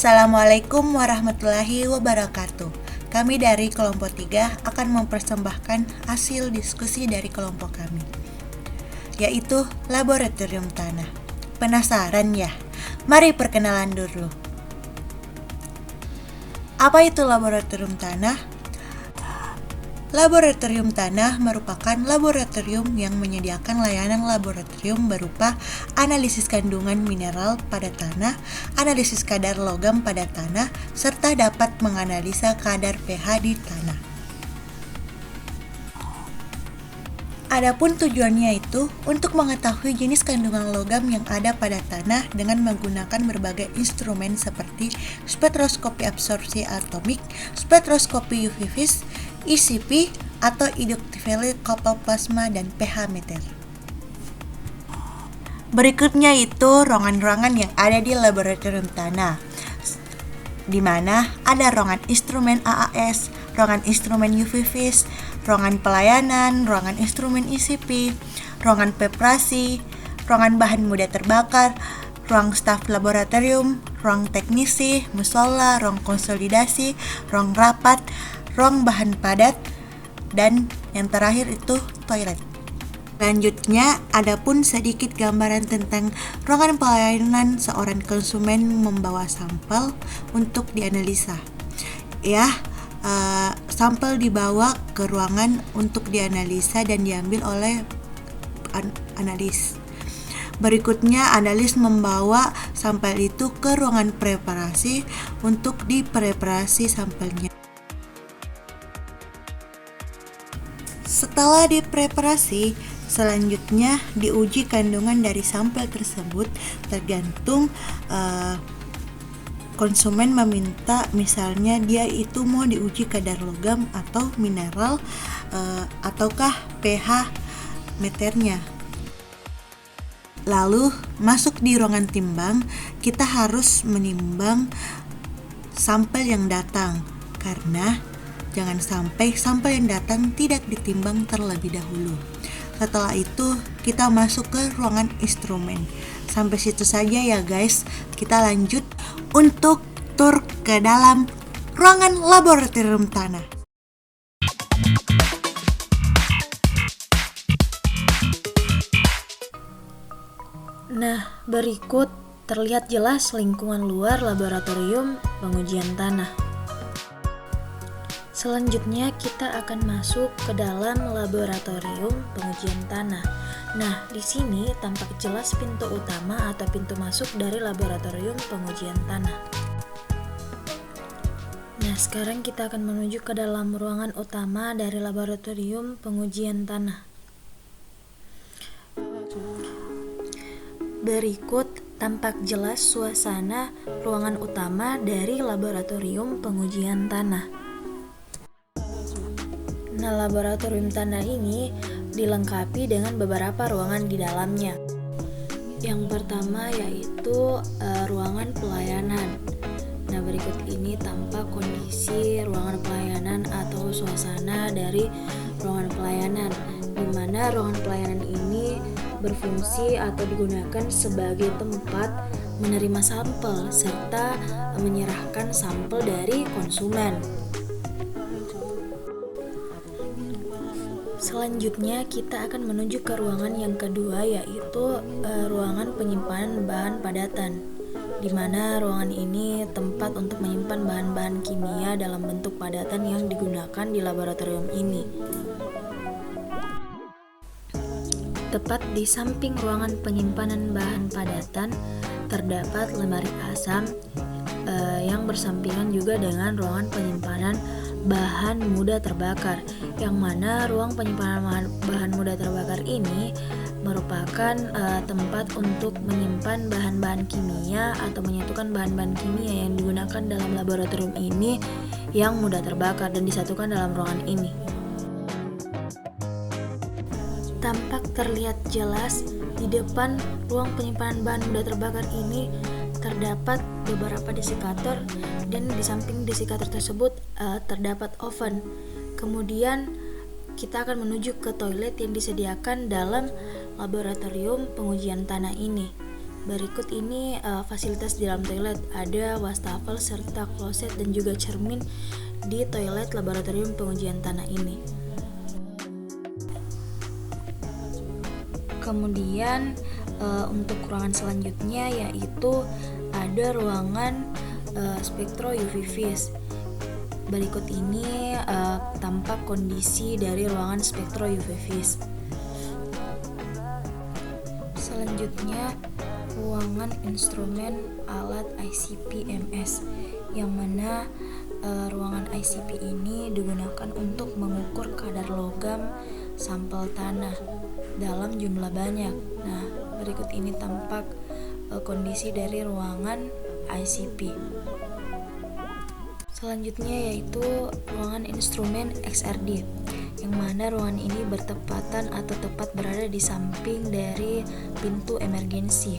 Assalamualaikum warahmatullahi wabarakatuh. Kami dari kelompok 3 akan mempersembahkan hasil diskusi dari kelompok kami, yaitu laboratorium tanah. Penasaran ya? Mari perkenalan dulu. Apa itu laboratorium tanah? Laboratorium tanah merupakan laboratorium yang menyediakan layanan laboratorium berupa analisis kandungan mineral pada tanah, analisis kadar logam pada tanah, serta dapat menganalisa kadar pH di tanah. Adapun tujuannya itu untuk mengetahui jenis kandungan logam yang ada pada tanah dengan menggunakan berbagai instrumen seperti spektroskopi absorpsi atomik, spektroskopi UV vis, ECP atau inductively coupled plasma, dan pH meter. Berikutnya itu ruangan-ruangan yang ada di laboratorium tanah, di mana ada ruangan instrumen AAS, ruangan instrumen UV vis, ruangan pelayanan, ruangan instrumen ECP, ruangan preparasi, ruangan bahan mudah terbakar, ruang staf laboratorium, ruang teknisi, musola, ruang konsolidasi, ruang rapat, ruang bahan padat, dan yang terakhir itu toilet. Selanjutnya, adapun sedikit gambaran tentang ruangan pelayanan seorang konsumen membawa sampel untuk dianalisa. Sampel dibawa ke ruangan untuk dianalisa dan diambil oleh analis. Berikutnya, analis membawa sampel itu ke ruangan preparasi untuk dipreparasi sampelnya. Setelah dipreparasi, selanjutnya diuji kandungan dari sampel tersebut tergantung konsumen meminta, misalnya dia itu mau diuji kadar logam atau mineral ataukah pH meternya. Lalu masuk di ruangan timbang, kita harus menimbang sampel yang datang, karena jangan sampai sampel yang datang tidak ditimbang terlebih dahulu. Setelah itu kita masuk ke ruangan instrumen. Sampai situ saja ya guys. Kita lanjut untuk tur ke dalam ruangan laboratorium tanah. Nah, berikut terlihat jelas lingkungan luar laboratorium pengujian tanah. Selanjutnya kita akan masuk ke dalam laboratorium pengujian tanah. Nah, di sini tampak jelas pintu utama atau pintu masuk dari laboratorium pengujian tanah. Nah, sekarang kita akan menuju ke dalam ruangan utama dari laboratorium pengujian tanah. Berikut tampak jelas suasana ruangan utama dari laboratorium pengujian tanah. Nah, laboratorium tanah ini dilengkapi dengan beberapa ruangan di dalamnya. Yang pertama yaitu ruangan pelayanan. Nah, berikut ini tampak kondisi ruangan pelayanan atau suasana dari ruangan pelayanan, di mana ruangan pelayanan ini berfungsi atau digunakan sebagai tempat menerima sampel serta menyerahkan sampel dari konsumen. Selanjutnya kita akan menuju ke ruangan yang kedua, yaitu ruangan penyimpanan bahan padatan, di mana ruangan ini tempat untuk menyimpan bahan-bahan kimia dalam bentuk padatan yang digunakan di laboratorium ini. Tepat di samping ruangan penyimpanan bahan padatan terdapat lemari asam yang bersampingan juga dengan ruangan penyimpanan bahan mudah terbakar, yang mana ruang penyimpanan bahan mudah terbakar ini merupakan tempat untuk menyimpan bahan-bahan kimia atau menyatukan bahan-bahan kimia yang digunakan dalam laboratorium ini yang mudah terbakar dan disatukan dalam ruangan ini. Tampak terlihat jelas di depan ruang penyimpanan bahan mudah terbakar ini terdapat beberapa desikator, dan di samping desikator tersebut terdapat oven. Kemudian kita akan menuju ke toilet yang disediakan dalam laboratorium pengujian tanah ini. Berikut ini fasilitas di dalam toilet. Ada wastafel serta kloset dan juga cermin di toilet laboratorium pengujian tanah ini. Kemudian untuk ruangan selanjutnya yaitu ada ruangan spektro UV-Vis. Berikut ini tampak kondisi dari ruangan spektro UV-Vis. Selanjutnya ruangan instrumen alat ICP-MS, yang mana ruangan ICP ini digunakan untuk mengukur kadar logam sampel tanah dalam jumlah banyak. Nah, berikut ini tampak kondisi dari ruangan ICP. Selanjutnya yaitu ruangan instrumen XRD, yang mana ruangan ini bertepatan atau tepat berada di samping dari pintu emergensi.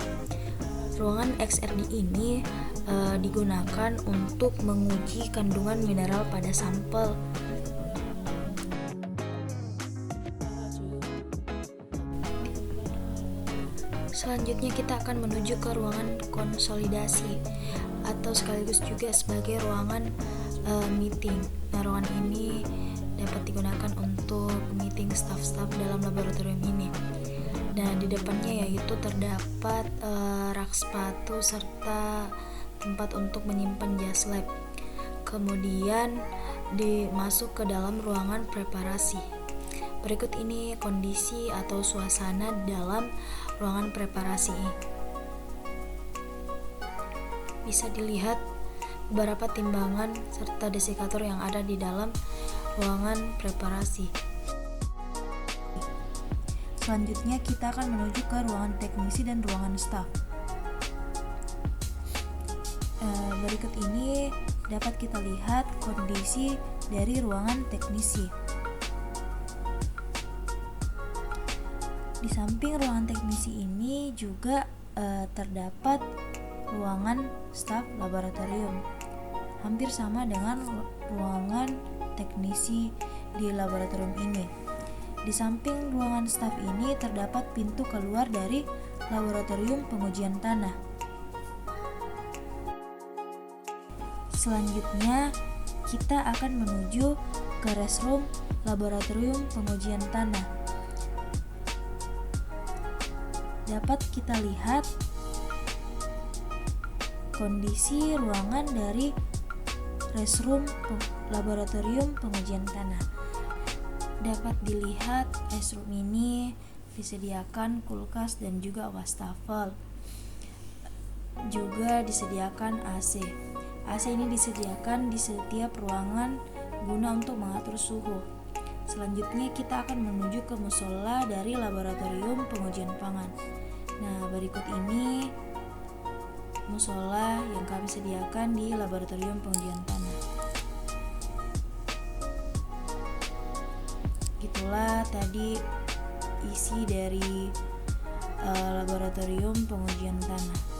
Ruangan XRD ini digunakan untuk menguji kandungan mineral pada sampel. Selanjutnya kita akan menuju ke ruangan konsolidasi atau sekaligus juga sebagai ruangan meeting. Nah, ruangan ini dapat digunakan untuk meeting staff-staff dalam laboratorium ini. Dan di depannya yaitu terdapat rak sepatu serta tempat untuk menyimpan jas lab. Kemudian dimasuk ke dalam ruangan preparasi. Berikut ini kondisi atau suasana dalam ruangan preparasi. Bisa dilihat beberapa timbangan serta desikator yang ada di dalam ruangan preparasi. Selanjutnya kita akan menuju ke ruangan teknisi dan ruangan staf. Berikut ini dapat kita lihat kondisi dari ruangan teknisi. Di samping ruangan teknisi ini juga terdapat ruangan staf laboratorium. Hampir sama dengan ruangan teknisi di laboratorium ini. Di samping ruangan staf ini terdapat pintu keluar dari laboratorium pengujian tanah. Selanjutnya, kita akan menuju ke restroom laboratorium pengujian tanah. Dapat kita lihat kondisi ruangan dari restroom laboratorium pengujian tanah. Dapat dilihat restroom ini disediakan kulkas dan juga wastafel. Juga disediakan AC. AC ini disediakan di setiap ruangan guna untuk mengatur suhu. Selanjutnya kita akan menuju ke musola dari laboratorium pengujian pangan. Nah, berikut ini musola yang kami sediakan di laboratorium pengujian tanah. Itulah tadi isi dari laboratorium pengujian tanah.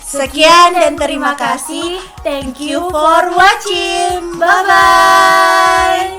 Sekian dan terima kasih. Thank you for watching. Bye bye.